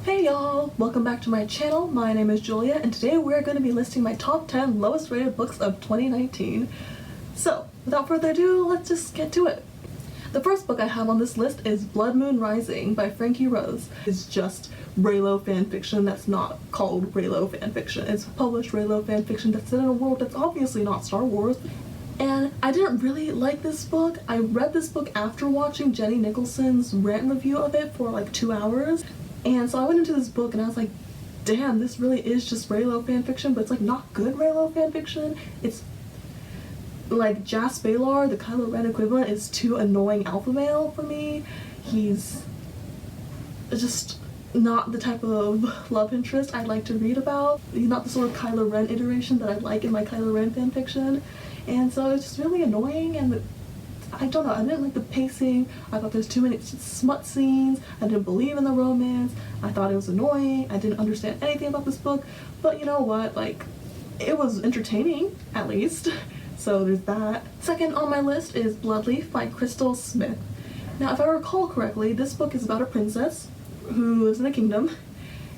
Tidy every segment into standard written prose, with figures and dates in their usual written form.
Hey y'all! Welcome back to my channel. My name is Julia and today we're going to be listing my top 10 lowest rated books of 2019. So, without further ado, let's just get to it. The first book I have on this list is Blood Moon Rising by Frankie Rose. It's just Reylo fanfiction that's not called Reylo fanfiction. It's published Reylo fanfiction that's set in a world that's obviously not Star Wars. And I didn't really like this book. I read this book after watching Jenny Nicholson's rant review of it for like 2 hours. And so I went into this book and I was like, damn, this really is just Reylo fanfiction, but it's like not good Reylo fanfiction. It's like Jas Baylor, the Kylo Ren equivalent, is too annoying alpha male for me. He's just not the type of love interest I'd like to read about. He's not the sort of Kylo Ren iteration that I like in my Kylo Ren fanfiction. And so it's just really annoying, and I don't know, I didn't like the pacing. I thought there's too many smut scenes. I didn't believe in the romance. I thought it was annoying. I didn't understand anything about this book. But you know what, like, it was entertaining, at least. So there's that. Second on my list is Bloodleaf by Crystal Smith. Now, if I recall correctly, this book is about a princess who lives in a kingdom,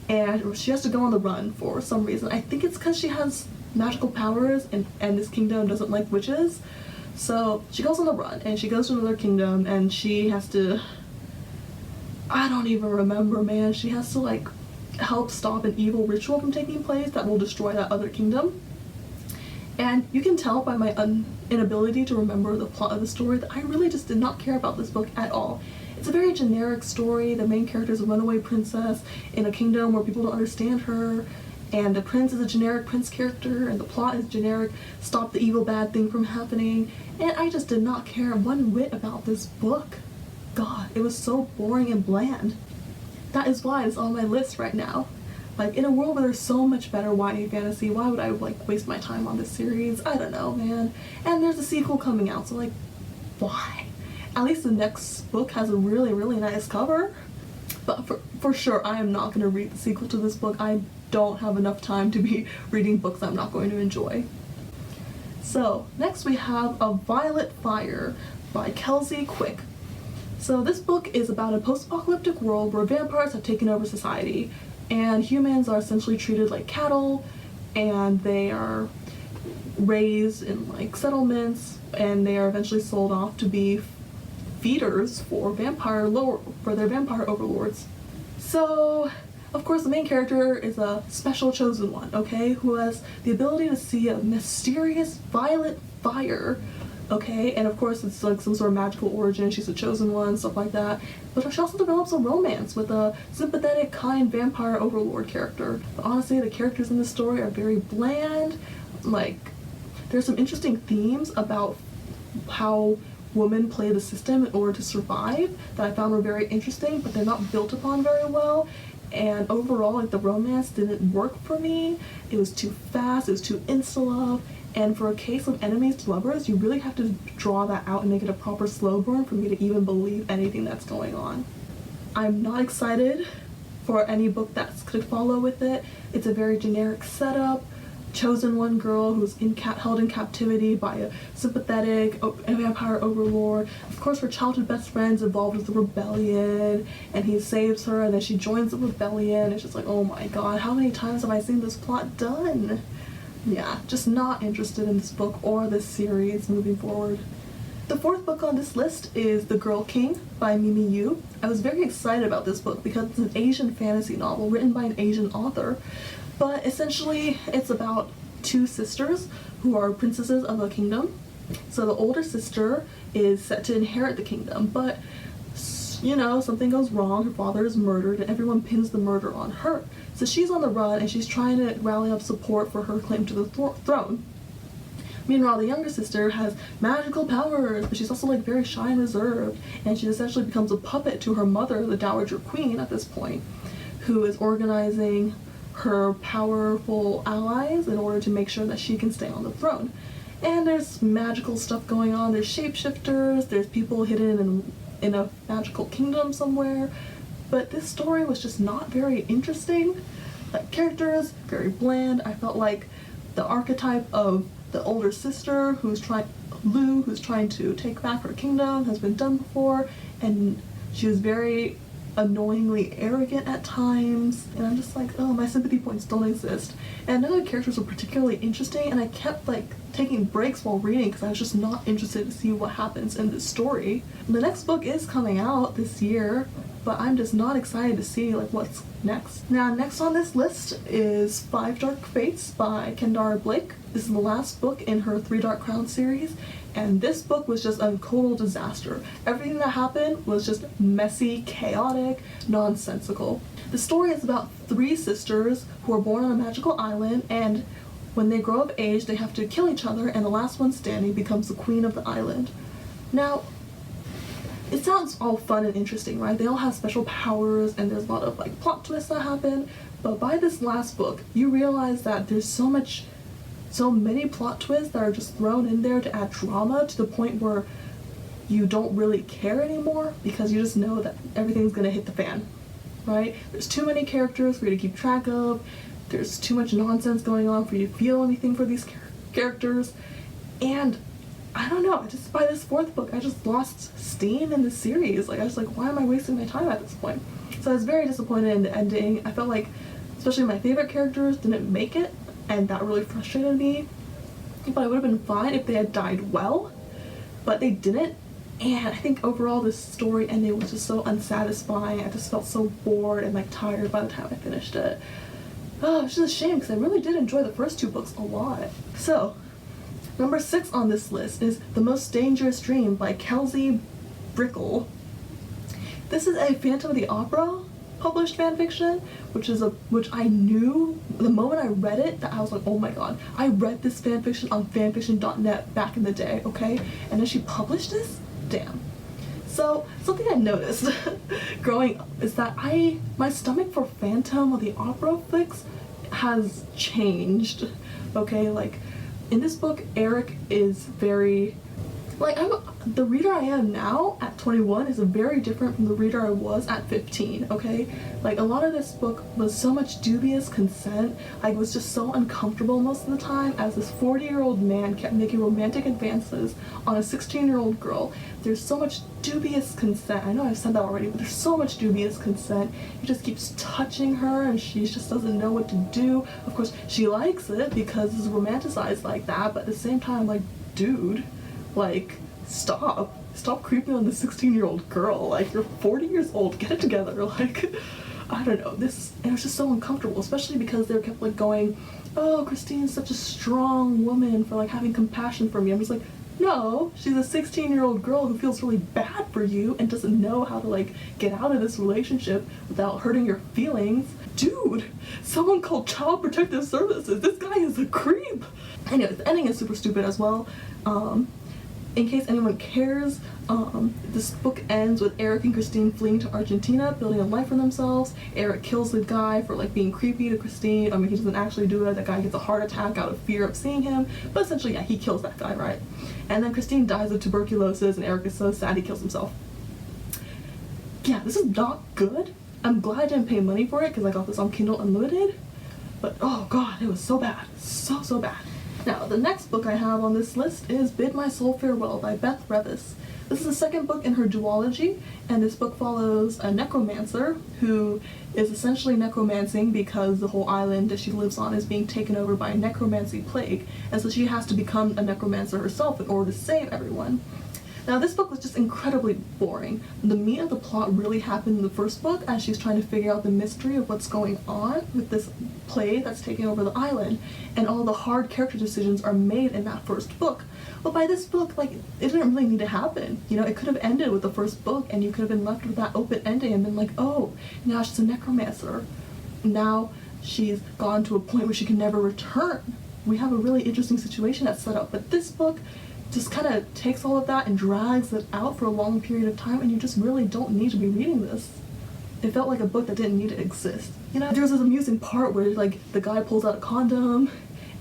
and she has to go on the run for some reason. I think it's because she has magical powers, and this kingdom doesn't like witches. So she goes on the run and she goes to another kingdom and she has to, I don't even remember, man. She has to like help stop an evil ritual from taking place that will destroy that other kingdom. And you can tell by my inability to remember the plot of the story that I really just did not care about this book at all. It's a very generic story. The main character is a runaway princess in a kingdom where people don't understand her. And the prince is a generic prince character, and the plot is generic, stop the evil bad thing from happening. And I just did not care one whit about this book. God, it was so boring and bland. That is why it's on my list right now. Like, in a world where there's so much better YA fantasy, why would I like waste my time on this series? I don't know, man. And there's a sequel coming out, so like, why? At least the next book has a really nice cover. But for sure, I am not going to read the sequel to this book. I don't have enough time to be reading books I'm not going to enjoy. So next we have A Violet Fire by Kelsey Quick. So this book is about a post-apocalyptic world where vampires have taken over society, and humans are essentially treated like cattle, and they are raised in like settlements, and they are eventually sold off to be feeders for their vampire overlords. So of course, the main character is a special chosen one, okay, who has the ability to see a mysterious violet fire, okay, and of course it's like some sort of magical origin. She's a chosen one, stuff like that. But she also develops a romance with a sympathetic, kind vampire overlord character. But honestly, the characters in this story are very bland. Like, there's some interesting themes about how women play the system in order to survive that I found were very interesting, but they're not built upon very well. And overall, like, the romance didn't work for me. It was too fast, it was too insta-love, and for a case of enemies to lovers, you really have to draw that out and make it a proper slow burn for me to even believe anything that's going on. I'm not excited for any book that could follow with it. It's a very generic setup. Chosen one girl who's held in captivity by a sympathetic vampire overlord. Of course, her childhood best friend's involved with the rebellion, and he saves her, and then she joins the rebellion. It's just like, oh my god, how many times have I seen this plot done? Yeah, just not interested in this book or this series moving forward. The fourth book on this list is The Girl King by Mimi Yu. I was very excited about this book because it's an Asian fantasy novel written by an Asian author. But essentially, it's about two sisters who are princesses of a kingdom. So the older sister is set to inherit the kingdom, but you know, something goes wrong, her father is murdered, and everyone pins the murder on her. So she's on the run, and she's trying to rally up support for her claim to the throne. Meanwhile, the younger sister has magical powers, but she's also like very shy and reserved, and she essentially becomes a puppet to her mother, the Dowager Queen at this point, who is organizing her powerful allies in order to make sure that she can stay on the throne. And there's magical stuff going on. There's shapeshifters, there's people hidden in a magical kingdom somewhere. But this story was just not very interesting. Like, characters, very bland. I felt like the archetype of the older sister who's trying to take back her kingdom has been done before, and she was very annoyingly arrogant at times, and I'm just like, oh, my sympathy points don't exist. And none of the characters were particularly interesting, and I kept like taking breaks while reading because I was just not interested to see what happens in this story. The next book is coming out this year, but I'm just not excited to see like what's next. Now, next on this list is Five Dark Fates by Kendara Blake. This is the last book in her Three Dark Crowns series, and this book was just a total disaster. Everything that happened was just messy, chaotic, nonsensical. The story is about three sisters who are born on a magical island, and when they grow of age, they have to kill each other, and the last one standing becomes the queen of the island. Now, it sounds all fun and interesting, right? They all have special powers, and there's a lot of like plot twists that happen, but by this last book, you realize that there's so many plot twists that are just thrown in there to add drama to the point where you don't really care anymore because you just know that everything's gonna hit the fan, right? There's too many characters for you to keep track of. There's too much nonsense going on for you to feel anything for these characters, and I don't know, just by this fourth book, I just lost steam in the series. Like, I was like, why am I wasting my time at this point? So I was very disappointed in the ending. I felt like, especially my favorite characters didn't make it, and that really frustrated me. But it would have been fine if they had died well, but they didn't. And I think overall this story ending was just so unsatisfying. I just felt so bored and like tired by the time I finished it. Oh, it's just a shame because I really did enjoy the first two books a lot. So, number 6 on this list is The Most Dangerous Dream by Kelsey Brickle. This is a Phantom of the Opera published fanfiction, which I knew the moment I read it that I was like, oh my god, I read this fanfiction on fanfiction.net back in the day, okay? And then she published this? Damn. So, something I noticed growing up is that my stomach for Phantom of the Opera fics has changed, okay? Like, in this book, Eric is very, like, the reader I am now at 21 is very different from the reader I was at 15, okay? Like, a lot of this book was so much dubious consent. I was just so uncomfortable most of the time as this 40-year-old man kept making romantic advances on a 16-year-old girl. There's so much dubious consent. I know I've said that already, but there's so much dubious consent. He just keeps touching her and she just doesn't know what to do. Of course, she likes it because it's romanticized like that, but at the same time, like, dude, like, stop creeping on the 16-year-old girl. Like, you're 40 years old, get it together. Like, I don't know, it was just so uncomfortable, especially because they kept like going, oh, Christine's such a strong woman for like having compassion for me. I'm just like, no, she's a 16-year-old girl who feels really bad for you and doesn't know how to like get out of this relationship without hurting your feelings. Dude, someone called Child Protective Services. This guy is a creep. Anyway, the ending is super stupid as well. In case anyone cares, this book ends with Eric and Christine fleeing to Argentina, building a life for themselves. Eric kills the guy for like being creepy to Christine. I mean, he doesn't actually do it. That guy gets a heart attack out of fear of seeing him. But essentially, yeah, he kills that guy, right? And then Christine dies of tuberculosis, and Eric is so sad he kills himself. Yeah, this is not good. I'm glad I didn't pay money for it because I got this on Kindle Unlimited. But oh god, it was so bad. So bad. Now, the next book I have on this list is Bid My Soul Farewell by Beth Revis. This is the second book in her duology, and this book follows a necromancer who is essentially necromancing because the whole island that she lives on is being taken over by a necromancy plague, and so she has to become a necromancer herself in order to save everyone. Now, this book was just incredibly boring. The meat of the plot really happened in the first book as she's trying to figure out the mystery of what's going on with this plague that's taking over the island, and all the hard character decisions are made in that first book. But by this book, like, it didn't really need to happen. You know, it could have ended with the first book, and you could have been left with that open ending and been like, oh, now she's a necromancer. Now she's gone to a point where she can never return. We have a really interesting situation that's set up, but this book just kind of takes all of that and drags it out for a long period of time, and you just really don't need to be reading this. It felt like a book that didn't need to exist. You know, there's this amusing part where like the guy pulls out a condom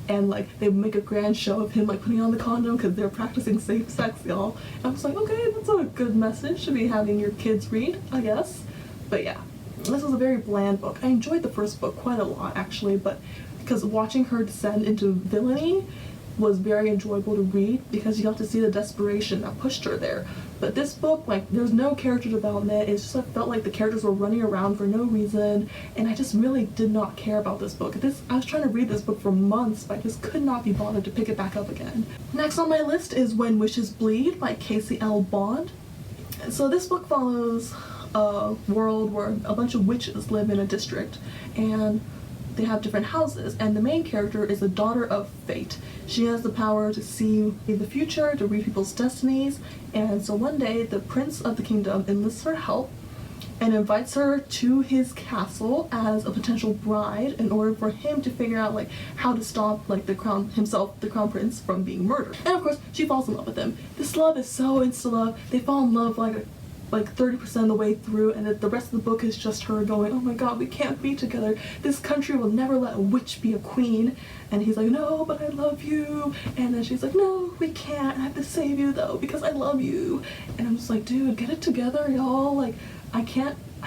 and like they make a grand show of him like putting on the condom because they're practicing safe sex, y'all. And I was like, okay, that's a good message to be having your kids read, I guess. But yeah, this was a very bland book. I enjoyed the first book quite a lot actually, but because watching her descend into villainy was very enjoyable to read because you got to see the desperation that pushed her there. But this book, like, there's no character development. It's just, I felt like the characters were running around for no reason, and I just really did not care about this book. I was trying to read this book for months, but I just could not be bothered to pick it back up again. Next on my list is When Wishes Bleed by Casey L. Bond. So this book follows a world where a bunch of witches live in a district, and they have different houses, and the main character is a daughter of fate. She has the power to see the future, to read people's destinies, and so one day the prince of the kingdom enlists her help and invites her to his castle as a potential bride in order for him to figure out like how to stop like the crown prince from being murdered. And of course she falls in love with him. This love is so insta-love. They fall in love like 30% of the way through, and the rest of the book is just her going, oh my god, we can't be together. This country will never let a witch be a queen. And he's like, no, but I love you. And then she's like, no, we can't. I have to save you though because I love you. And I'm just like, dude, get it together, y'all. Like, I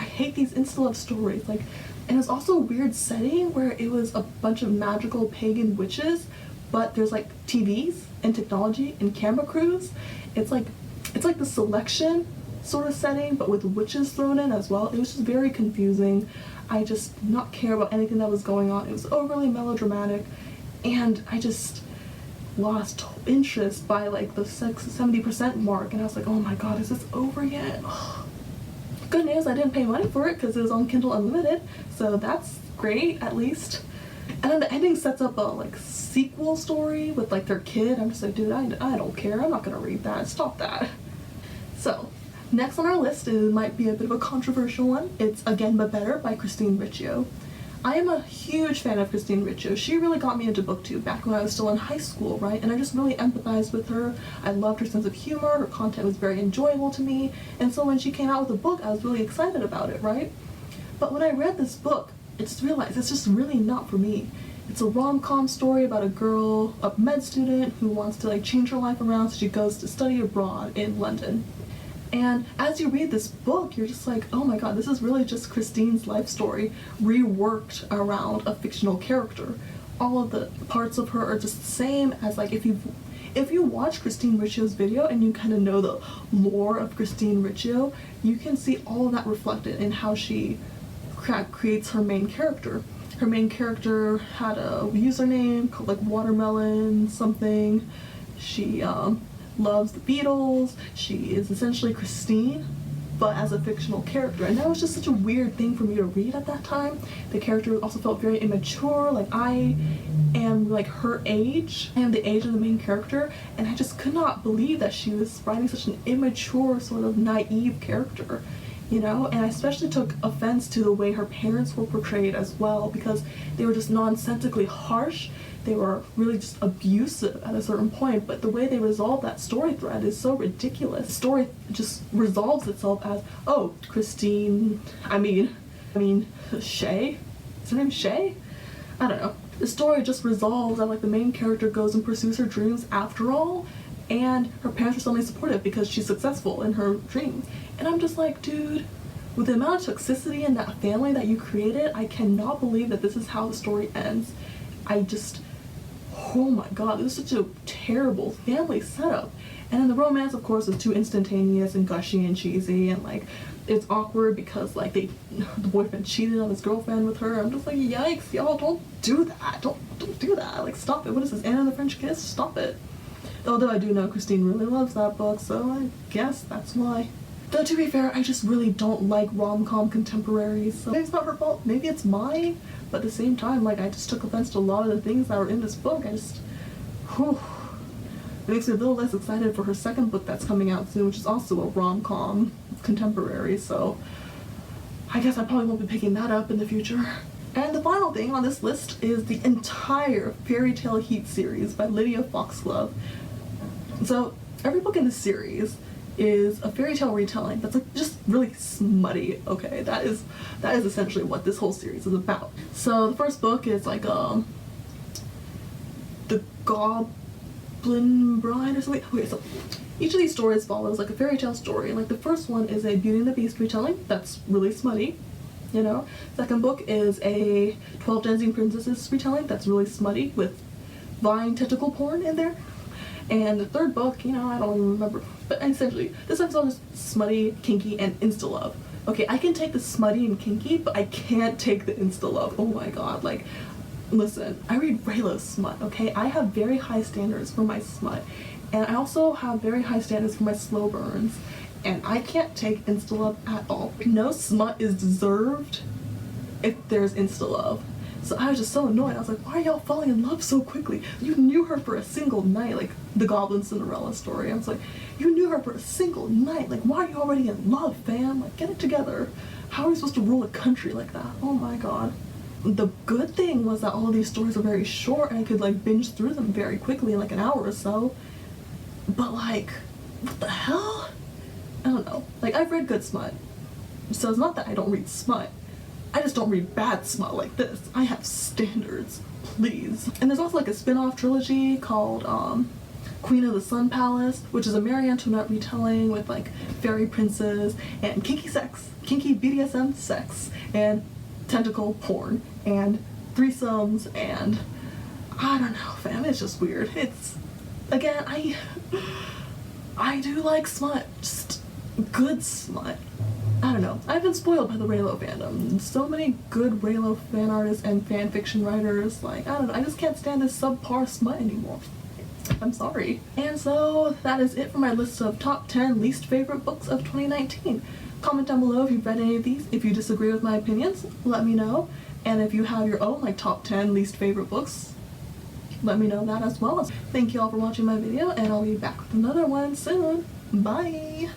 hate these insta-love stories. Like, and it's also a weird setting where it was a bunch of magical pagan witches, but there's like TVs and technology and camera crews. It's like the Selection sort of setting, but with witches thrown in as well. It was just very confusing. I just did not care about anything that was going on. It was overly melodramatic, and I just lost interest by like the 70% mark, and I was like, oh my god, is this over yet? Good news, I didn't pay money for it because it was on Kindle Unlimited, so that's great at least. And then the ending sets up a like sequel story with like their kid. I'm just like, dude, I don't care. I'm not gonna read that. Stop that. So next on our list, it might be a bit of a controversial one. It's Again But Better by Christine Riccio. I am a huge fan of Christine Riccio. She really got me into booktube back when I was still in high school, right? And I just really empathized with her. I loved her sense of humor. Her content was very enjoyable to me. And so when she came out with a book, I was really excited about it, right? But when I read this book, I just realized it's just really not for me. It's a rom-com story about a girl, a med student, who wants to like change her life around, so she goes to study abroad in London. And as you read this book, you're just like, oh my god, this is really just Christine's life story reworked around a fictional character. All of the parts of her are just the same as like if you watch Christine Riccio's video and you kind of know the lore of Christine Riccio, you can see all of that reflected in how she creates her main character. Her main character had a username called like Watermelon something. She loves the Beatles. She is essentially Christine, but as a fictional character. And that was just such a weird thing for me to read at that time. The character also felt very immature. Like, I am like her age. I am the age of the main character, and I just could not believe that she was writing such an immature, sort of naive character. You know, and I especially took offense to the way her parents were portrayed as well, because they were just nonsensically harsh. They were really just abusive at a certain point, but the way they resolve that story thread is so ridiculous. The story just resolves itself as, oh, Christine, I mean, Shay? Is her name Shay? I don't know. The story just resolves that like the main character goes and pursues her dreams after all, and her parents are suddenly supportive because she's successful in her dreams. And I'm just like, dude, with the amount of toxicity in that family that you created, I cannot believe that this is how the story ends. Oh my god, this is such a terrible family setup. And then the romance, of course, is too instantaneous and gushy and cheesy, and like it's awkward because like the boyfriend cheated on his girlfriend with her. I'm just like, yikes, y'all, don't do that. Don't do that. Like, stop it. What is this, Anna and the French Kiss? Stop it. Although I do know Christine really loves that book, so I guess that's why. Though to be fair, I just really don't like rom-com contemporaries, so maybe it's not her fault, maybe it's mine, but at the same time, like, I just took offense to a lot of the things that were in this book. It makes me a little less excited for her second book that's coming out soon, which is also a rom-com contemporary, so I guess I probably won't be picking that up in the future. And the final thing on this list is the entire Fairy Tale Heat series by Lydia Foxglove. So every book in this series is a fairy tale retelling that's like just really smutty. Okay, that is essentially what this whole series is about. So the first book is like the Goblin Bride or something. Okay, so each of these stories follows like a fairy tale story. Like the first one is a Beauty and the Beast retelling that's really smutty, you know. Second book is a 12 Dancing Princesses retelling that's really smutty with Vine tentacle porn in there. And the third book, you know, I don't even remember. But essentially, this episode is smutty, kinky, and insta-love. Okay, I can take the smutty and kinky, but I can't take the insta-love. Oh my god, like, listen, I read Raylo's smut, okay? I have very high standards for my smut. And I also have very high standards for my slow burns. And I can't take insta-love at all. No smut is deserved if there's insta-love. So I was just so annoyed. I was like, why are y'all falling in love so quickly? You knew her for a single night, like the Goblin Cinderella story. I was like, you knew her for a single night. Like, why are you already in love, fam? Like, get it together. How are you supposed to rule a country like that? Oh my god. The good thing was that all of these stories are very short and I could like binge through them very quickly in like an hour or so. But like, what the hell? I don't know. Like, I've read good smut. So it's not that I don't read smut. I just don't read bad smut like this. I have standards, please. And there's also like a spin-off trilogy called Queen of the Sun Palace, which is a Marie Antoinette retelling with like fairy princes and kinky sex, kinky BDSM sex, and tentacle porn, and threesomes, and I don't know, fam, it's just weird. It's, again, I do like smut, just good smut. I don't know. I've been spoiled by the Raylo fandom. So many good Raylo fan artists and fan fiction writers. Like, I don't know. I just can't stand this subpar smut anymore. I'm sorry. And so that is it for my list of top 10 least favorite books of 2019. Comment down below if you've read any of these. If you disagree with my opinions, let me know. And if you have your own like top 10 least favorite books, let me know that as well. Thank you all for watching my video, and I'll be back with another one soon. Bye!